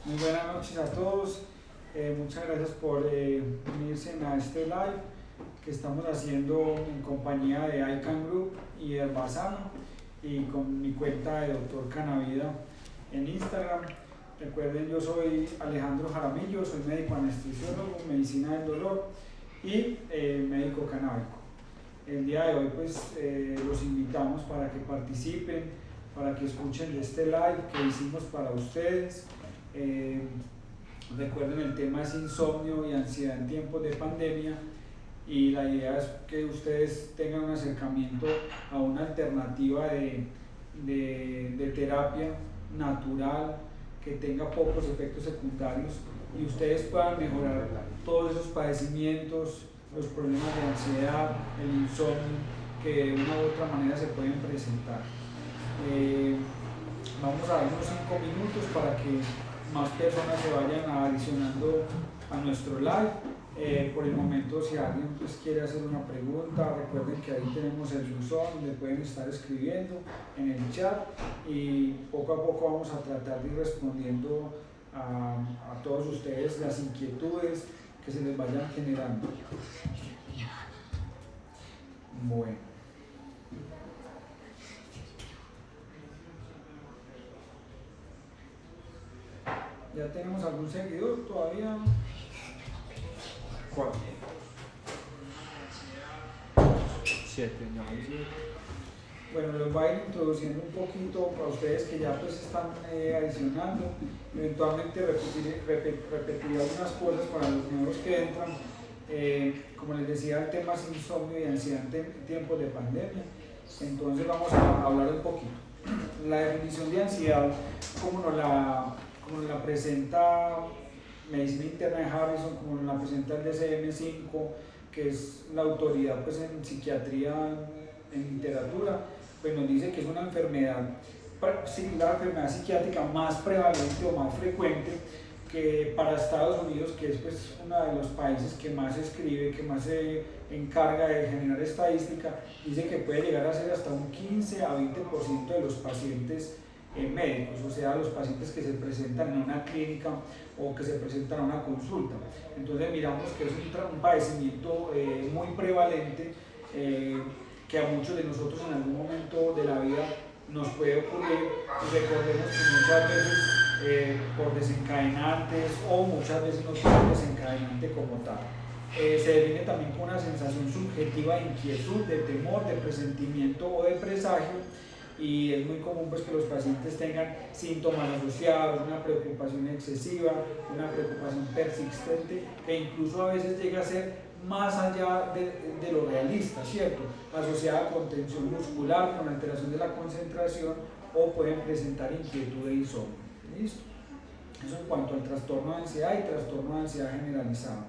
Muy buenas noches a todos. Muchas gracias por unirse a este live que estamos haciendo en compañía de ICANN Group y Herbasano y con mi cuenta de Dr. Canavida en Instagram. Recuerden, yo soy Alejandro Jaramillo, soy médico anestesiólogo, medicina del dolor y médico canábico. El día de hoy pues los invitamos para que participen, para que escuchen de este live que hicimos para ustedes. Recuerden, el tema es insomnio y ansiedad en tiempos de pandemia y la idea es que ustedes tengan un acercamiento a una alternativa de terapia natural que tenga pocos efectos secundarios y ustedes puedan mejorar todos esos padecimientos, los problemas de ansiedad, el insomnio que de una u otra manera se pueden presentar. Vamos a dar unos 5 minutos para que más personas se vayan adicionando a nuestro live. Por el momento, si alguien pues quiere hacer una pregunta, recuerden que ahí tenemos el buzón donde pueden estar escribiendo en el chat y poco a poco vamos a tratar de ir respondiendo a todos ustedes las inquietudes que se les vayan generando. Bueno. ¿Ya tenemos algún seguidor todavía? ¿Cuál? 7, no hay 7. Bueno, los voy a ir introduciendo un poquito para ustedes que ya pues están adicionando. Eventualmente repetiré algunas cosas para los nuevos que entran. Como les decía, el tema es insomnio y ansiedad en tiempos de pandemia. Entonces vamos a hablar un poquito. La definición de ansiedad, como nos la presenta Medicina Interna de Harrison, como nos la presenta el DSM-5, que es la autoridad pues, en psiquiatría, en literatura, pues nos dice que es una enfermedad, la enfermedad psiquiátrica más prevalente o más frecuente que para Estados Unidos, que es pues, uno de los países que más escribe, que más se encarga de generar estadística, dice que puede llegar a ser hasta un 15 a 20% de los pacientes médicos, o sea, los pacientes que se presentan en una clínica o que se presentan a una consulta. Entonces miramos que es un padecimiento muy prevalente que a muchos de nosotros en algún momento de la vida nos puede ocurrir. Recordemos que muchas veces por desencadenantes o muchas veces no por desencadenante como tal. Se define también con una sensación subjetiva de inquietud, de temor, de presentimiento o de presagio, y es muy común pues, que los pacientes tengan síntomas asociados, una preocupación excesiva, una preocupación persistente, que incluso a veces llega a ser más allá de lo realista, ¿cierto? Asociada con tensión muscular, con alteración de la concentración o pueden presentar inquietud e insomnio. ¿Listo? Eso en cuanto al trastorno de ansiedad y trastorno de ansiedad generalizado.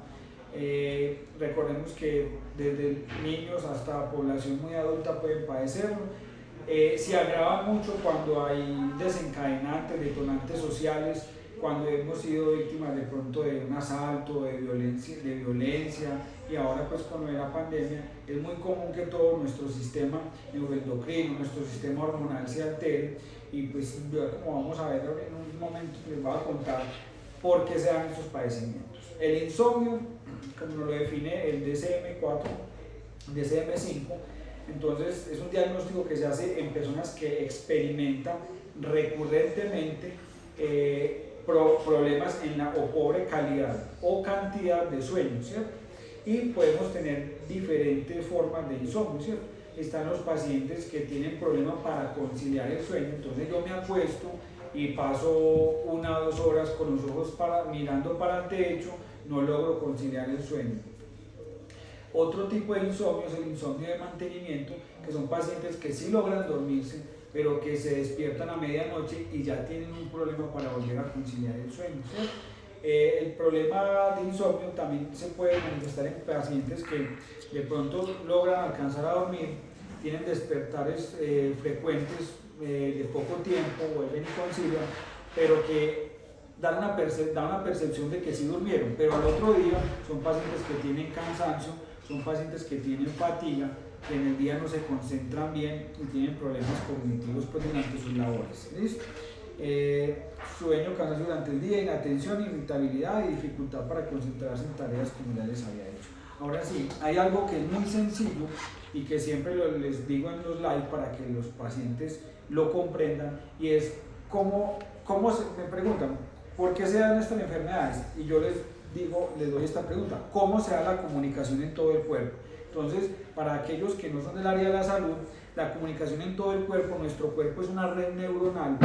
Recordemos que desde niños hasta población muy adulta pueden padecerlo. Se agrava mucho cuando hay desencadenantes, detonantes sociales, cuando hemos sido víctimas de pronto de un asalto, de violencia y ahora pues con la pandemia es muy común que todo nuestro sistema neuroendocrino, nuestro sistema hormonal se altere y pues como vamos a ver en un momento les voy a contar por qué se dan estos padecimientos. El insomnio, como nos lo define el DSM-4, DSM-5, entonces es un diagnóstico que se hace en personas que experimentan recurrentemente problemas en la o pobre calidad o cantidad de sueño, ¿cierto? Y podemos tener diferentes formas de insomnio, ¿cierto? Están los pacientes que tienen problemas para conciliar el sueño, entonces yo me acuesto y paso 1 o 2 horas con los ojos mirando para el techo, no logro conciliar el sueño. Otro tipo de insomnio es el insomnio de mantenimiento, que son pacientes que sí logran dormirse, pero que se despiertan a medianoche y ya tienen un problema para volver a conciliar el sueño, ¿cierto? El problema de insomnio también se puede manifestar en pacientes que de pronto logran alcanzar a dormir, tienen despertares frecuentes de poco tiempo, vuelven y concilian, pero que da una percepción de que sí durmieron, pero al otro día son pacientes que tienen cansancio, son pacientes que tienen fatiga, que en el día no se concentran bien y tienen problemas cognitivos pues, durante sus labores. ¿Listo? sueño, cansancio durante el día, inatención, irritabilidad y dificultad para concentrarse en tareas como ya les había dicho. Ahora sí, hay algo que es muy sencillo y que siempre les digo en los live para que los pacientes lo comprendan, y es me preguntan, ¿por qué se dan estas enfermedades? Y yo les doy esta pregunta: ¿cómo se da la comunicación en todo el cuerpo? Entonces, para aquellos que no son del área de la salud, la comunicación en todo el cuerpo, nuestro cuerpo es una red neuronal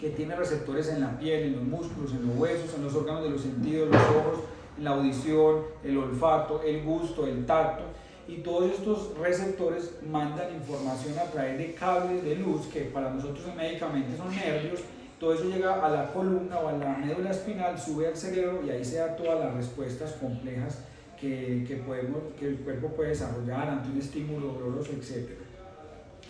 que tiene receptores en la piel, en los músculos, en los huesos, en los órganos de los sentidos, los ojos, en la audición, el olfato, el gusto, el tacto, y todos estos receptores mandan información a través de cables de luz que para nosotros médicamente son nervios. Todo eso llega a la columna o a la médula espinal, sube al cerebro y ahí se da todas las respuestas complejas que el cuerpo puede desarrollar ante un estímulo doloroso, etc.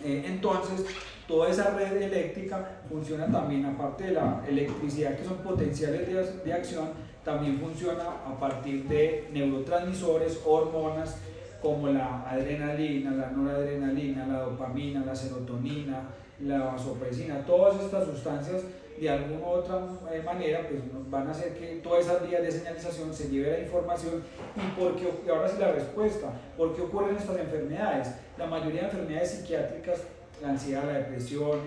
Entonces, toda esa red eléctrica funciona también, aparte de la electricidad que son potenciales de acción, también funciona a partir de neurotransmisores, hormonas como la adrenalina, la noradrenalina, la dopamina, la serotonina, la vasopresina. Todas estas sustancias de alguna u otra manera pues van a hacer que todas esas vías de señalización se lleve la información. Y ahora sí la respuesta: ¿por qué ocurren estas enfermedades? La mayoría de enfermedades psiquiátricas, la ansiedad, la depresión,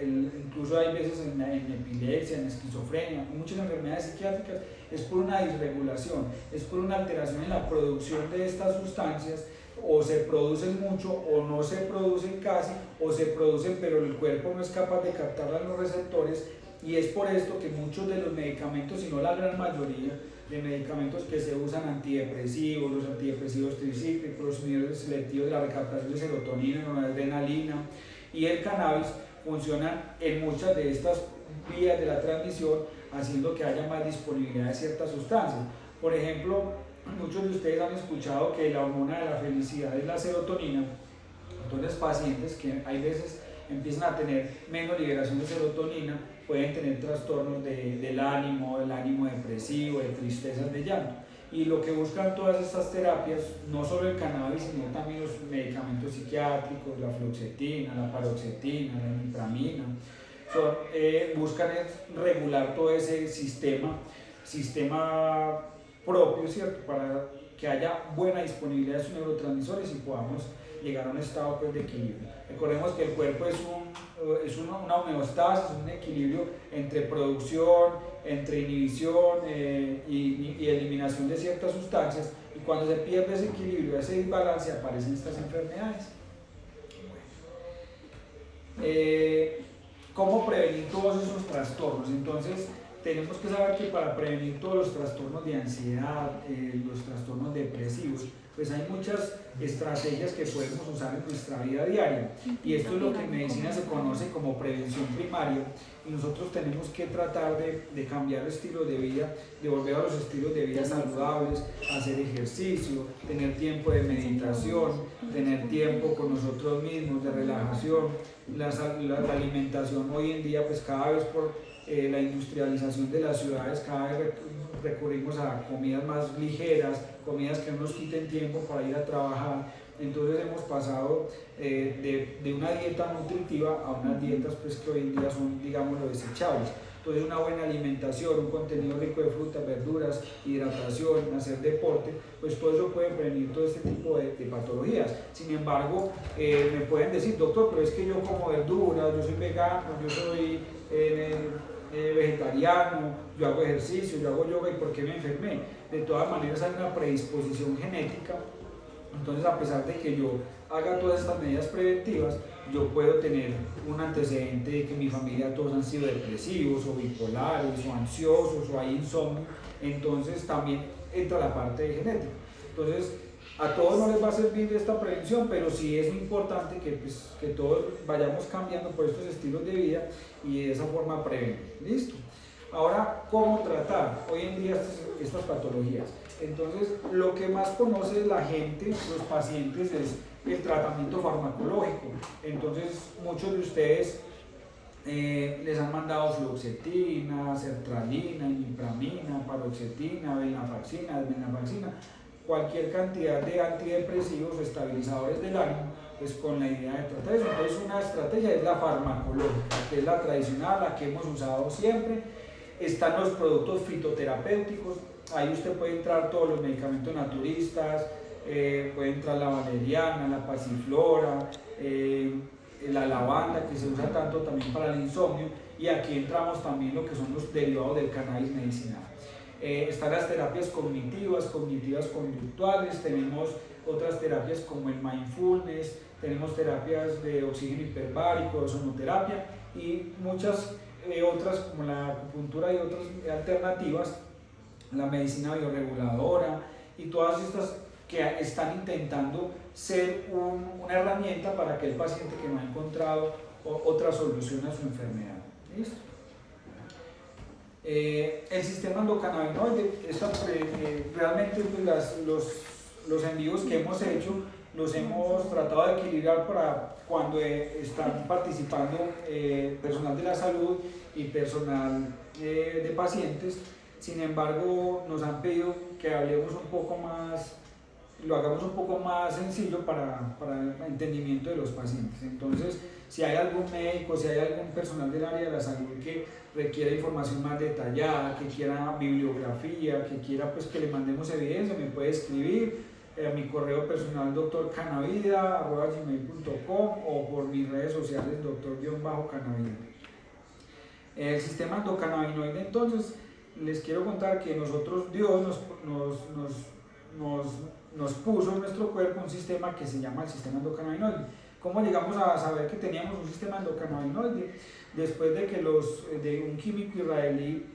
incluso hay veces en epilepsia, en esquizofrenia, muchas enfermedades psiquiátricas, es por una disregulación, es por una alteración en la producción de estas sustancias. O se producen mucho o no se producen casi, o se producen pero el cuerpo no es capaz de captarlas en los receptores, y es por esto que muchos de los medicamentos, si no la gran mayoría de medicamentos que se usan, antidepresivos, los antidepresivos tricíclicos, los inhibidores selectivos de la recaptación de serotonina, noradrenalina y el cannabis, funcionan en muchas de estas vías de la transmisión, haciendo que haya más disponibilidad de ciertas sustancias. Por ejemplo, muchos de ustedes han escuchado que la hormona de la felicidad es la serotonina. Entonces, pacientes que hay veces empiezan a tener menos liberación de serotonina pueden tener trastornos del ánimo, el ánimo depresivo, de tristezas, de llanto. Y lo que buscan todas estas terapias, no solo el cannabis, sino también los medicamentos psiquiátricos, la fluoxetina, la paroxetina, la imipramina, buscan regular todo ese sistema propio, ¿cierto?, para que haya buena disponibilidad de sus neurotransmisores y podamos llegar a un estado pues, de equilibrio. Recordemos que el cuerpo es una homeostasis, un equilibrio entre producción, entre inhibición y eliminación de ciertas sustancias, y cuando se pierde ese equilibrio, ese desbalance, aparecen estas enfermedades. ¿Cómo prevenir todos esos trastornos? Entonces, tenemos que saber que para prevenir todos los trastornos de ansiedad, los trastornos depresivos, pues hay muchas estrategias que podemos usar en nuestra vida diaria, y esto es lo que en medicina se conoce como prevención primaria, y nosotros tenemos que tratar de cambiar estilos de vida, de volver a los estilos de vida saludables, hacer ejercicio, tener tiempo de meditación, tener tiempo con nosotros mismos, de relajación. La alimentación hoy en día, pues cada vez por la industrialización de las ciudades, cada vez recurrimos a comidas más ligeras, comidas que no nos quiten tiempo para ir a trabajar. Entonces hemos pasado de una dieta nutritiva a unas dietas pues, que hoy en día son, digámoslo, desechables. Entonces una buena alimentación, un contenido rico de frutas, verduras, hidratación, hacer deporte, pues todo eso puede prevenir todo este tipo de patologías. Sin embargo, me pueden decir: doctor, pero es que yo como verduras, yo soy vegano, yo soy vegetariano, yo hago ejercicio, yo hago yoga, ¿y por qué me enfermé? De todas maneras hay una predisposición genética. Entonces, a pesar de que yo haga todas estas medidas preventivas, yo puedo tener un antecedente de que mi familia todos han sido depresivos o bipolares o ansiosos o hay insomnio. Entonces también entra la parte de genética. Entonces, a todos no les va a servir esta prevención, pero sí es importante que todos vayamos cambiando por estos estilos de vida y de esa forma prevenir. ¿Listo? Ahora, ¿cómo tratar hoy en día estas patologías? Entonces, lo que más conoce la gente, los pacientes, es el tratamiento farmacológico. Entonces, muchos de ustedes les han mandado fluoxetina, sertralina, imipramina, paroxetina, venlafaxina, desvenlafaxina, cualquier cantidad de antidepresivos o estabilizadores del ánimo, pues con la idea de tratar eso. Entonces una estrategia es la farmacológica, que es la tradicional, la que hemos usado siempre. Están los productos fitoterapéuticos, ahí usted puede entrar todos los medicamentos naturistas, puede entrar la valeriana, la pasiflora, la lavanda, que se usa tanto también para el insomnio, y aquí entramos también lo que son los derivados del cannabis medicinal. Están las terapias cognitivas conductuales, tenemos otras terapias como el mindfulness, tenemos terapias de oxígeno hiperbárico, de sonoterapia y muchas otras como la acupuntura y otras alternativas, la medicina bioreguladora y todas estas que están intentando ser una herramienta para aquel paciente que no ha encontrado otra solución a su enfermedad. ¿Listo? El sistema endocannabinoide, realmente pues los en vivos que hemos hecho los hemos tratado de equilibrar para cuando están participando personal de la salud y personal de pacientes. Sin embargo, nos han pedido que hablemos un poco más, lo hagamos un poco más sencillo para el entendimiento de los pacientes. Entonces, si hay algún médico, si hay algún personal del área de la salud que requiera información más detallada, que quiera bibliografía, que quiera pues que le mandemos evidencia, me puede escribir a mi correo personal drcanavida@gmail.com o por mis redes sociales doctor-canavida. El sistema endocannabinoide, entonces, les quiero contar que nosotros, Dios nos puso en nuestro cuerpo un sistema que se llama el sistema endocannabinoide. ¿Cómo llegamos a saber que teníamos un sistema endocannabinoide? Después de que de un químico israelí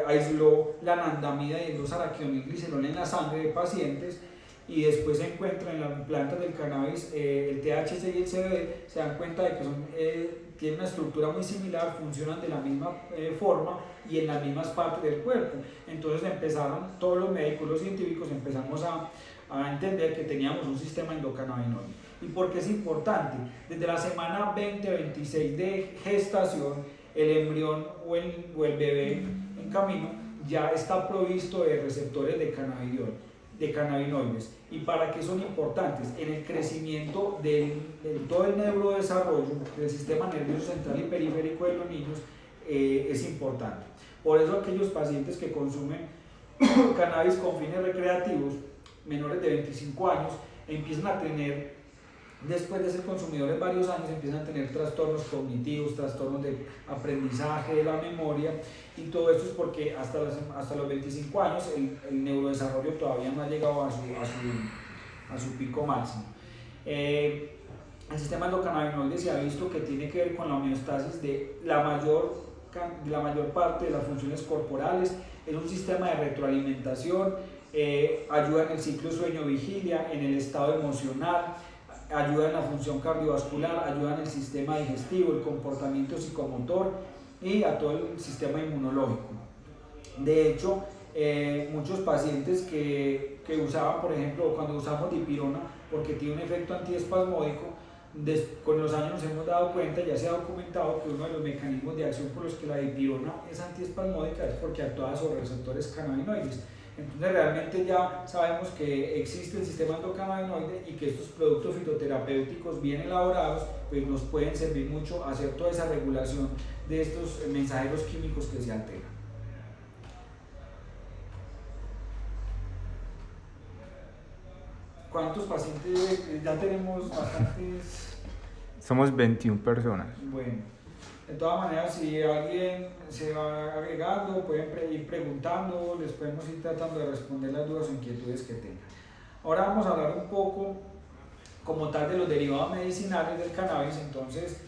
aisló la anandamida y el 2-araquidonilglicerol en la sangre de pacientes, y después se encuentra en las plantas del cannabis el THC y el CBD, se dan cuenta de que tienen una estructura muy similar, funcionan de la misma forma y en las mismas partes del cuerpo. Entonces empezaron todos los médicos, los científicos, empezamos a entender que teníamos un sistema endocannabinoide. ¿Y por qué es importante? Desde la semana 20-26 de gestación, el embrión o el bebé en camino ya está provisto de receptores de cannabinoides. ¿Y para qué son importantes? En el crecimiento de todo el neurodesarrollo del sistema nervioso central y periférico de los niños es importante. Por eso aquellos pacientes que consumen cannabis con fines recreativos, menores de 25 años, empiezan a tener, después de ser consumidores varios años, empiezan a tener trastornos cognitivos, trastornos de aprendizaje, de la memoria, y todo esto es porque hasta los 25 años el neurodesarrollo todavía no ha llegado a su pico máximo. El sistema endocannabinoide se ha visto que tiene que ver con la homeostasis de la mayor parte de las funciones corporales, es un sistema de retroalimentación, ayuda en el ciclo sueño-vigilia, en el estado emocional, ayuda en la función cardiovascular, ayuda en el sistema digestivo, el comportamiento psicomotor y a todo el sistema inmunológico. De hecho, muchos pacientes que usaban, por ejemplo, cuando usamos dipirona, porque tiene un efecto antiespasmódico, con los años nos hemos dado cuenta, ya se ha documentado que uno de los mecanismos de acción por los que la dipirona es antiespasmódica es porque actúa sobre receptores cannabinoides. Entonces realmente ya sabemos que existe el sistema endocannabinoide y que estos productos fitoterapéuticos bien elaborados pues nos pueden servir mucho a hacer toda esa regulación de estos mensajeros químicos que se alteran. ¿Cuántos pacientes? Ya tenemos bastantes. Somos 21 personas. Bueno, de todas maneras, si alguien se va agregando, pueden ir preguntando, les podemos ir tratando de responder las dudas o inquietudes que tengan. Ahora vamos a hablar un poco como tal de los derivados medicinales del cannabis. Entonces,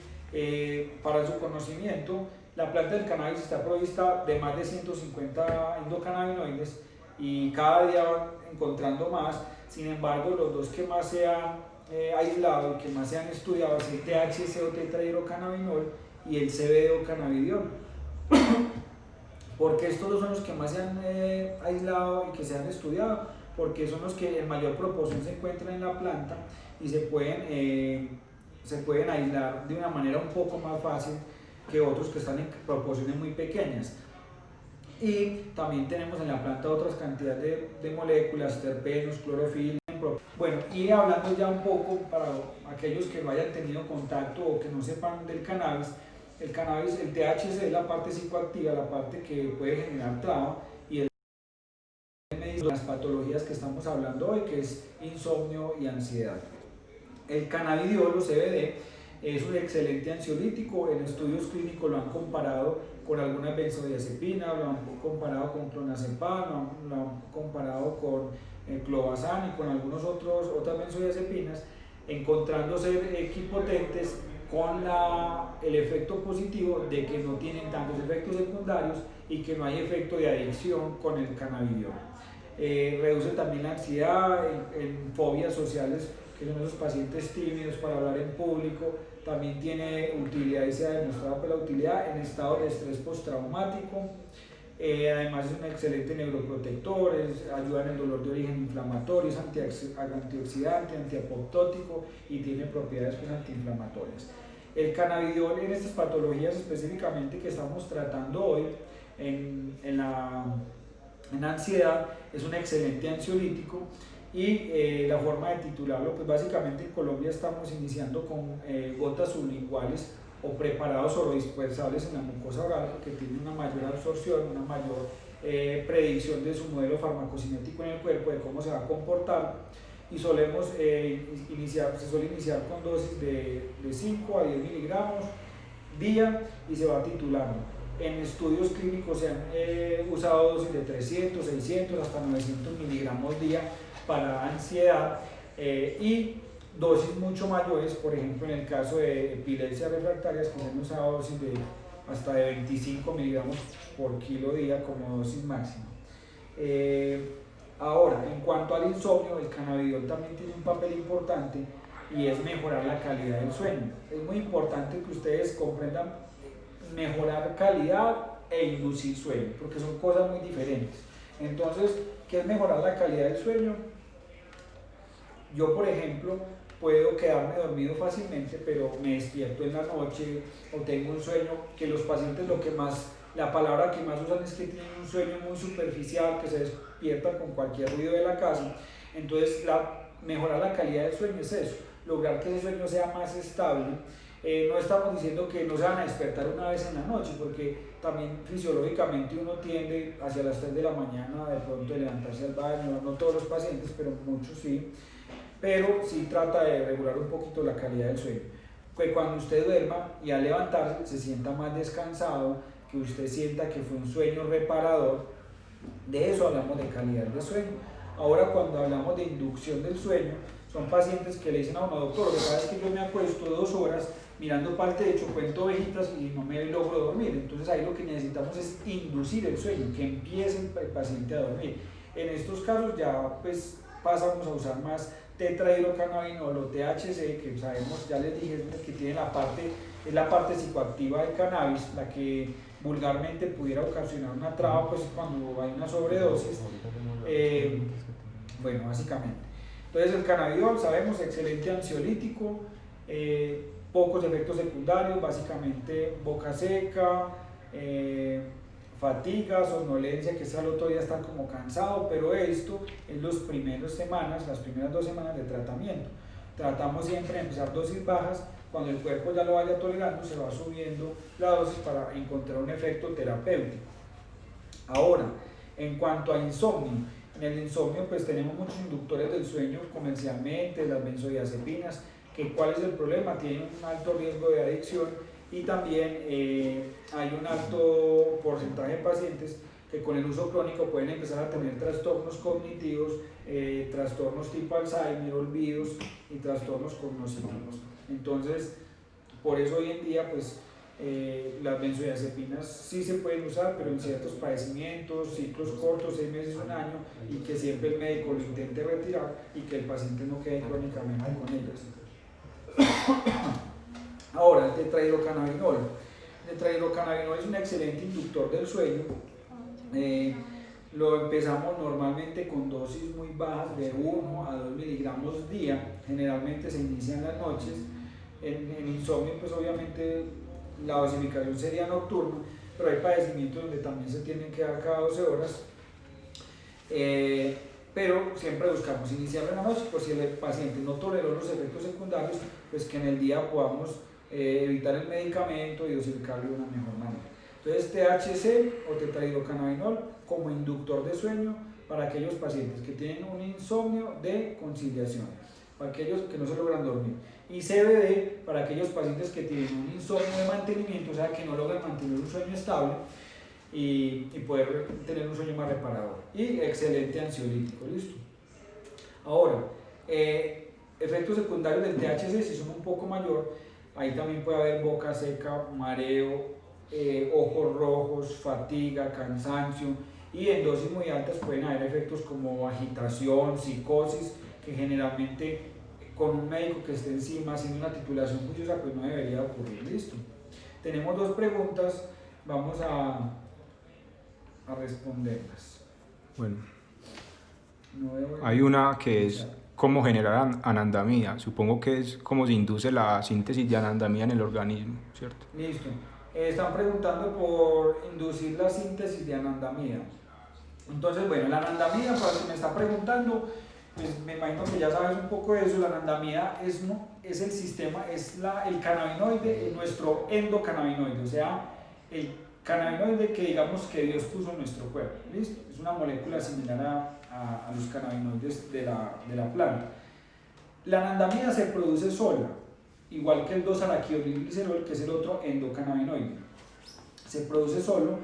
para su conocimiento, la planta del cannabis está provista de más de 150 endocannabinoides y cada día van encontrando más. Sin embargo, los dos que más se han aislado y que más se han estudiado es el THC o tetrahidrocannabinol y el CBD o cannabidiol. Porque estos dos son los que más se han aislado y que se han estudiado, porque son los que en mayor proporción se encuentran en la planta y se pueden aislar de una manera un poco más fácil que otros que están en proporciones muy pequeñas. Y también tenemos en la planta otras cantidades de moléculas, terpenos, clorofila, propio. Bueno, y hablando ya un poco para aquellos que no hayan tenido contacto o que no sepan del cannabis, el THC es la parte psicoactiva, la parte que puede generar trauma, y el las patologías que estamos hablando hoy, que es insomnio y ansiedad. El cannabidiol o CBD es un excelente ansiolítico. En estudios clínicos lo han comparado con algunas benzodiazepinas, lo han comparado con clonazepam, lo han comparado con clobazam y con otras benzodiazepinas, encontrando ser equipotentes con el efecto positivo de que no tienen tantos efectos secundarios y que no hay efecto de adicción con el cannabidiol. Reduce también la ansiedad en fobias sociales, que son esos pacientes tímidos para hablar en público. También tiene utilidad y se ha demostrado la utilidad en estado de estrés postraumático. Además es un excelente neuroprotector, ayuda en el dolor de origen inflamatorio, es antioxidante, antiapoptótico y tiene propiedades antiinflamatorias. El cannabidiol en estas patologías específicamente que estamos tratando hoy, en ansiedad, es un excelente ansiolítico. Y la forma de titularlo, pues básicamente en Colombia estamos iniciando con gotas sublinguales o preparados orodispersables en la mucosa oral, que tiene una mayor absorción, una mayor predicción de su modelo farmacocinético en el cuerpo, de cómo se va a comportar. Y se suele iniciar con dosis de 5 a 10 miligramos día y se va titulando. En estudios clínicos se han usado dosis de 300, 600 hasta 900 miligramos día para ansiedad, y dosis mucho mayores, por ejemplo en el caso de epilepsias refractarias, que se han usado dosis de hasta de 25 miligramos por kilo día como dosis máxima. Ahora, en cuanto al insomnio, el cannabidiol también tiene un papel importante y es mejorar la calidad del sueño. Es muy importante que ustedes comprendan mejorar calidad e inducir sueño, porque son cosas muy diferentes. Entonces, ¿qué es mejorar la calidad del sueño? Yo, por ejemplo, puedo quedarme dormido fácilmente, pero me despierto en la noche o tengo un sueño que los pacientes la palabra que más usan es que tienen un sueño muy superficial, que se despiertan con cualquier ruido de la casa. Entonces, mejorar la calidad del sueño es eso, lograr que ese sueño sea más estable. No estamos diciendo que no se van a despertar una vez en la noche, porque también fisiológicamente uno tiende hacia las 3 de la mañana de pronto de levantarse al baño, no todos los pacientes, pero muchos sí, pero sí trata de regular un poquito la calidad del sueño. Que cuando usted duerma y al levantarse se sienta más descansado, que usted sienta que fue un sueño reparador. De eso hablamos de calidad de sueño. Ahora, cuando hablamos de inducción del sueño, son pacientes que le dicen a uno: doctor, lo que pasa es que yo me acuesto 2 horas mirando para el techo, cuento ovejitas y no me logro dormir. Entonces ahí lo que necesitamos es inducir el sueño, que empiece el paciente a dormir. En estos casos ya pues pasamos a usar más tetrahidrocannabinol o THC, que sabemos, ya les dije, que tiene es la parte psicoactiva del cannabis, la que vulgarmente pudiera ocasionar una traba pues cuando hay una sobredosis. Bueno, básicamente. Entonces el cannabidiol, sabemos, excelente ansiolítico, pocos efectos secundarios, básicamente boca seca, fatiga, somnolencia, que es al otro día estar como cansado, pero esto es las primeras 2 semanas de tratamiento. Tratamos siempre de empezar dosis bajas, cuando el cuerpo ya lo vaya tolerando se va subiendo la dosis para encontrar un efecto terapéutico. Ahora, en cuanto a insomnio, en el insomnio pues tenemos muchos inductores del sueño comercialmente, las benzodiazepinas, que ¿cuál es el problema? Tienen un alto riesgo de adicción y también hay un alto porcentaje de pacientes que con el uso crónico pueden empezar a tener trastornos cognitivos, trastornos tipo Alzheimer, olvidos y trastornos cognitivos. Entonces, por eso hoy en día pues las benzodiazepinas sí se pueden usar, pero en ciertos padecimientos, ciclos cortos, 6 meses, 1 año, y que siempre el médico lo intente retirar y que el paciente no quede crónicamente con ellas. Ahora, el tetrahidrocannabinol. El tetrahidrocannabinol es un excelente inductor del sueño. Lo empezamos normalmente con dosis muy bajas de 1 a 2 miligramos día. Generalmente se inicia en las noches. En insomnio, pues obviamente la dosificación sería nocturna, pero hay padecimientos donde también se tienen que dar cada 12 horas. pero siempre buscamos iniciarlo en la noche, por si el paciente no toleró los efectos secundarios, pues que en el día podamos evitar el medicamento y dosificarlo de una mejor manera. Entonces, THC o tetrahidrocannabinol como inductor de sueño para aquellos pacientes que tienen un insomnio de conciliación, para aquellos que no se logran dormir. Y CBD para aquellos pacientes que tienen un insomnio de mantenimiento, o sea, que no logran mantener un sueño estable y poder tener un sueño más reparador. Y excelente ansiolítico, listo. Ahora, efectos secundarios del THC, si son un poco mayor, ahí también puede haber boca seca, mareo, ojos rojos, fatiga, cansancio, y en dosis muy altas pueden haber efectos como agitación, psicosis, que generalmente con un médico que esté encima haciendo una titulación juiciosa pues no debería ocurrir. Listo. Tenemos dos preguntas, vamos a responderlas. Bueno, hay una que es cómo generar anandamida. Supongo que es cómo se induce la síntesis de anandamida en el organismo, ¿cierto? Listo. Están preguntando por inducir la síntesis de anandamida. Entonces, bueno, la anandamida, para el que me está preguntando, pues me imagino que ya sabes un poco de eso. La anandamida es el sistema, es el cannabinoide, nuestro endocannabinoide, o sea, el cannabinoide que digamos que Dios puso en nuestro cuerpo. ¿Listo? Es una molécula similar a los cannabinoides de la planta. La anandamida se produce sola, igual que el 2-araquidilglicerol, que es el otro endocannabinoide. Se produce solo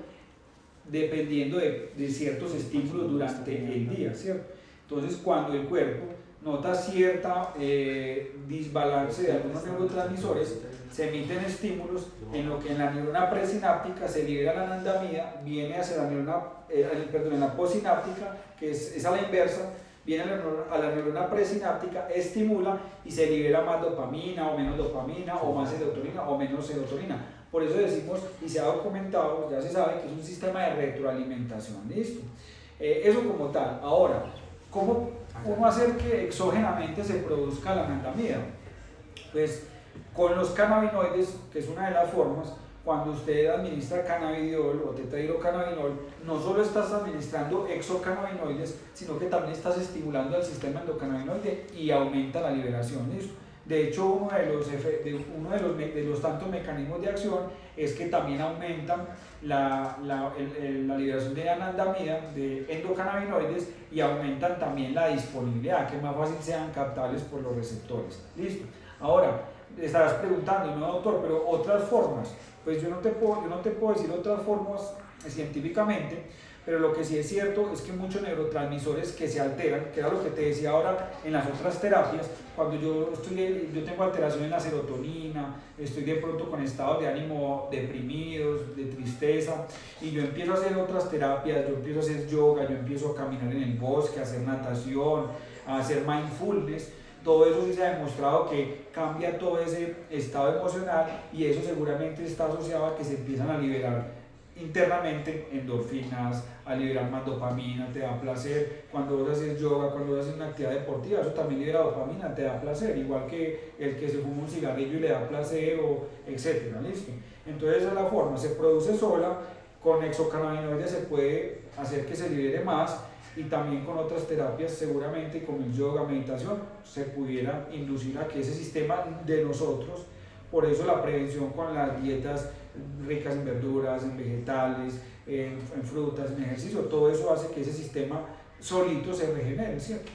dependiendo de ciertos estímulos durante el día, ¿cierto? Entonces, cuando el cuerpo nota cierta desbalance de algunos neurotransmisores, se emiten estímulos en lo que en la neurona presináptica se libera la anandamida, viene hacia la neurona, en la postsináptica, que es a la inversa, viene a la neurona presináptica, estimula y se libera más dopamina o menos dopamina, o más serotonina o menos serotonina. Por eso decimos, y se ha documentado, ya se sabe que es un sistema de retroalimentación. ¿Listo? Eso como tal. Ahora, ¿cómo hacer que exógenamente se produzca la anandamida? Pues con los cannabinoides, que es una de las formas. Cuando usted administra cannabidiol o tetrahidrocannabinol, no solo estás administrando exocannabinoides, sino que también estás estimulando el sistema endocannabinoide y aumenta la liberación. ¿Listo? De hecho, uno de los tantos mecanismos de acción es que también aumentan la liberación de anandamida, de endocannabinoides, y aumentan también la disponibilidad, que más fácil sean captables por los receptores. ¿Listo? Ahora, estarás preguntando, no doctor, pero otras formas. Pues yo no te puedo decir otras formas científicamente, pero lo que sí es cierto es que muchos neurotransmisores que se alteran, que era lo que te decía ahora en las otras terapias, cuando yo tengo alteración en la serotonina, estoy de pronto con estados de ánimo deprimidos, de tristeza, y yo empiezo a hacer otras terapias, yo empiezo a hacer yoga, yo empiezo a caminar en el bosque, a hacer natación, a hacer mindfulness. Todo eso sí se ha demostrado que cambia todo ese estado emocional, y eso seguramente está asociado a que se empiezan a liberar internamente endorfinas, a liberar más dopamina, te da placer. Cuando vos haces yoga, cuando vos haces una actividad deportiva, eso también libera dopamina, te da placer, igual que el que se fuma un cigarrillo y le da placer, etcétera. ¿Listo? Entonces esa es la forma, se produce sola, con exocannabinoides se puede hacer que se libere más, y también con otras terapias seguramente, como el yoga, meditación, se pudiera inducir a que ese sistema de nosotros, por eso la prevención con las dietas ricas en verduras, en vegetales, en frutas, en ejercicio, todo eso hace que ese sistema solito se regenere, ¿cierto?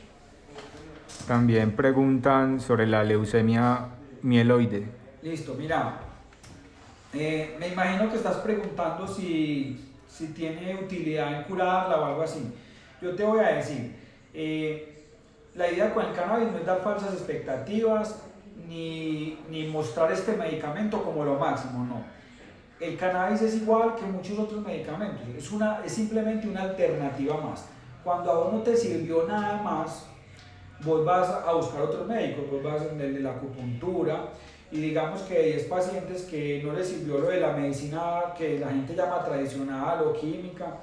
También preguntan sobre la leucemia mieloide. Listo, mira, me imagino que estás preguntando si tiene utilidad en curarla o algo así. Yo te voy a decir, la idea con el cannabis no es dar falsas expectativas ni mostrar este medicamento como lo máximo, no. El cannabis es igual que muchos otros medicamentos, es simplemente una alternativa más. Cuando a vos no te sirvió nada más, vos vas a buscar otros médicos, vos vas en el de la acupuntura, y digamos que 10 pacientes que no les sirvió lo de la medicina que la gente llama tradicional o química,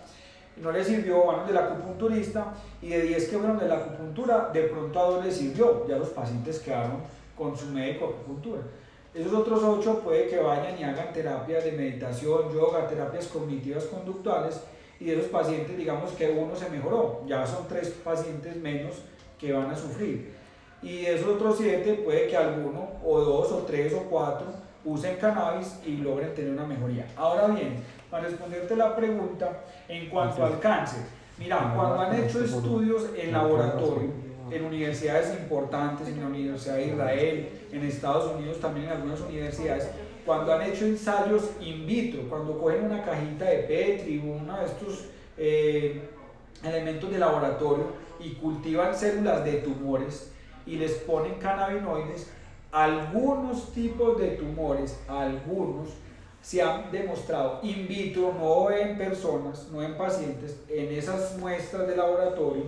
no les sirvió, van de la acupunturista, y de 10 que fueron de la acupuntura, de pronto a 2 les sirvió, ya los pacientes quedaron con su médico de acupuntura. Esos otros 8 puede que vayan y hagan terapias de meditación, yoga, terapias cognitivas conductuales, y de esos pacientes digamos que uno se mejoró, ya son 3 pacientes menos que van a sufrir. Y de esos otros 7 puede que alguno, o 2, o 3, o 4 usen cannabis y logren tener una mejoría. Ahora bien, para responderte la pregunta en cuanto al cáncer, mira, cuando han hecho estudios en laboratorio, en universidades importantes, en la Universidad de Israel, en Estados Unidos, también en algunas universidades, cuando han hecho ensayos in vitro, cuando cogen una cajita de Petri o uno de estos elementos de laboratorio y cultivan células de tumores y les ponen cannabinoides, algunos tipos de tumores, algunos se han demostrado in vitro, no en personas, no en pacientes, en esas muestras de laboratorio,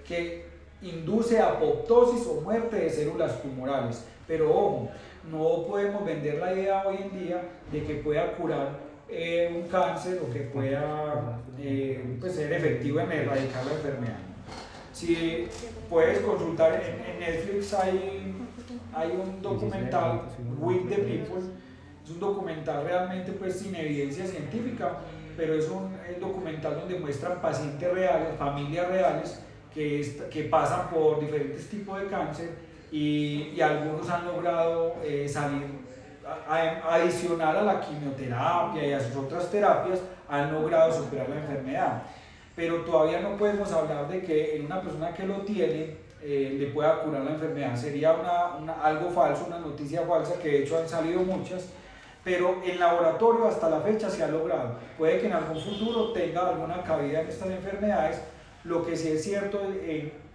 que induce apoptosis o muerte de células tumorales. Pero ojo, no podemos vender la idea hoy en día de que pueda curar un cáncer o que pueda pues ser efectivo en erradicar la enfermedad. Si puedes consultar en Netflix, hay un documental, With the People. Es un documental realmente pues sin evidencia científica, pero es un documental donde muestran pacientes reales, familias reales que pasan por diferentes tipos de cáncer y algunos han logrado salir, adicional a la quimioterapia y a sus otras terapias, han logrado superar la enfermedad. Pero todavía no podemos hablar de que en una persona que lo tiene le pueda curar la enfermedad. Sería algo falso, una noticia falsa, que de hecho han salido muchas, pero en laboratorio hasta la fecha se ha logrado. Puede que en algún futuro tenga alguna cabida en estas enfermedades. Lo que sí es cierto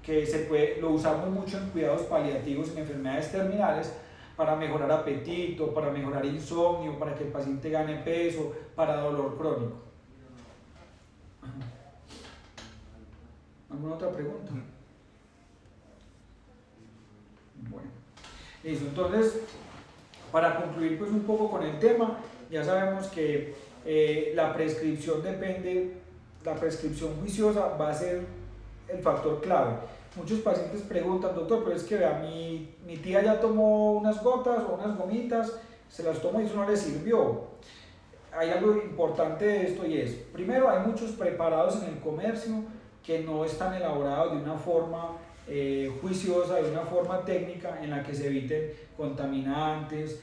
que lo usamos mucho en cuidados paliativos en enfermedades terminales para mejorar apetito, para mejorar insomnio, para que el paciente gane peso, para dolor crónico. ¿Alguna otra pregunta? Bueno, listo. Entonces, para concluir pues un poco con el tema, ya sabemos que la prescripción juiciosa va a ser el factor clave. Muchos pacientes preguntan, doctor, pero es que vea, mi tía ya tomó unas gotas o unas gomitas, se las tomó y eso no le sirvió. Hay algo importante de esto y es, primero, hay muchos preparados en el comercio que no están elaborados de una forma juiciosa, de una forma técnica en la que se eviten contaminantes,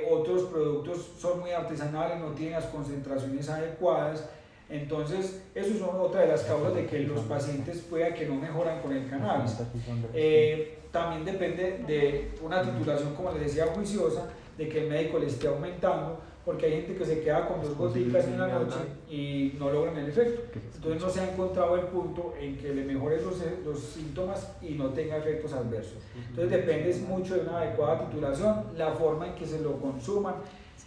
otros productos son muy artesanales, no tienen las concentraciones adecuadas. Entonces, eso es otra de las causas de que los pacientes pueda que no mejoran con el cannabis. También depende de una titulación, como les decía, juiciosa, de que el médico le esté aumentando, porque hay gente que se queda con 2 gotitas en la noche y no logran el efecto. Entonces no se ha encontrado el punto en que le mejore los síntomas y no tenga efectos adversos. Entonces depende mucho de una adecuada titulación, la forma en que se lo consuman,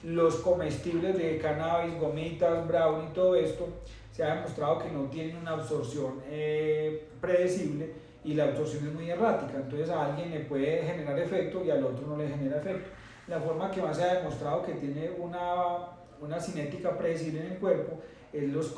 los comestibles de cannabis, gomitas, brownie, todo esto se ha demostrado que no tienen una absorción predecible y la absorción es muy errática. Entonces a alguien le puede generar efecto y al otro no le genera efecto. La forma que más se ha demostrado que tiene una cinética predecible en el cuerpo es los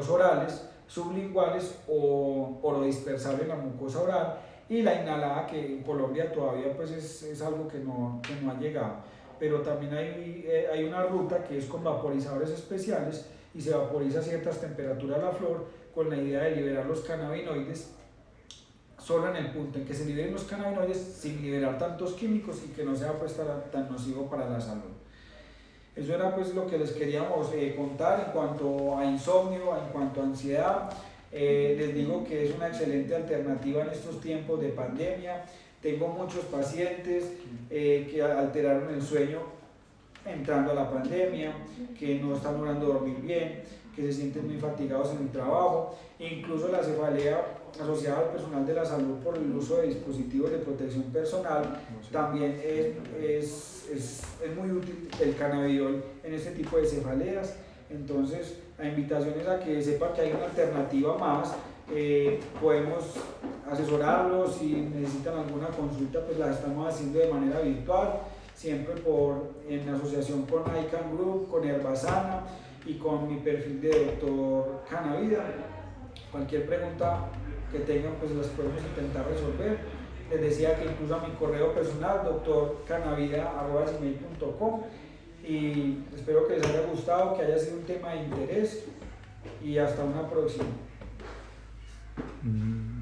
orales, sublinguales o orodispersable en la mucosa oral, y la inhalada, que en Colombia todavía pues es algo que no ha llegado. Pero también hay una ruta que es con vaporizadores especiales y se vaporiza a ciertas temperaturas la flor con la idea de liberar los cannabinoides solo en el punto en que se liberen los cannabinoides sin liberar tantos químicos y que no sea pues tan nocivo para la salud. Eso era pues lo que les queríamos contar en cuanto a insomnio, en cuanto a ansiedad. Les digo que es una excelente alternativa en estos tiempos de pandemia. Tengo muchos pacientes que alteraron el sueño entrando a la pandemia, que no están logrando dormir bien, que se sienten muy fatigados en el trabajo, incluso la cefalea asociada al personal de la salud por el uso de dispositivos de protección personal. También es muy útil el cannabidiol en este tipo de cefaleas. Entonces la invitación es a que sepan que hay una alternativa más. Podemos asesorarlos, si necesitan alguna consulta pues la estamos haciendo de manera virtual, siempre en asociación con ICANN Group, con Herbasana y con mi perfil de doctor Canavida. Cualquier pregunta que tengan pues las podemos intentar resolver. Les decía que incluso a mi correo personal doctorcanavida@gmail.com, y espero que les haya gustado, que haya sido un tema de interés. y hasta una próxima. Mm.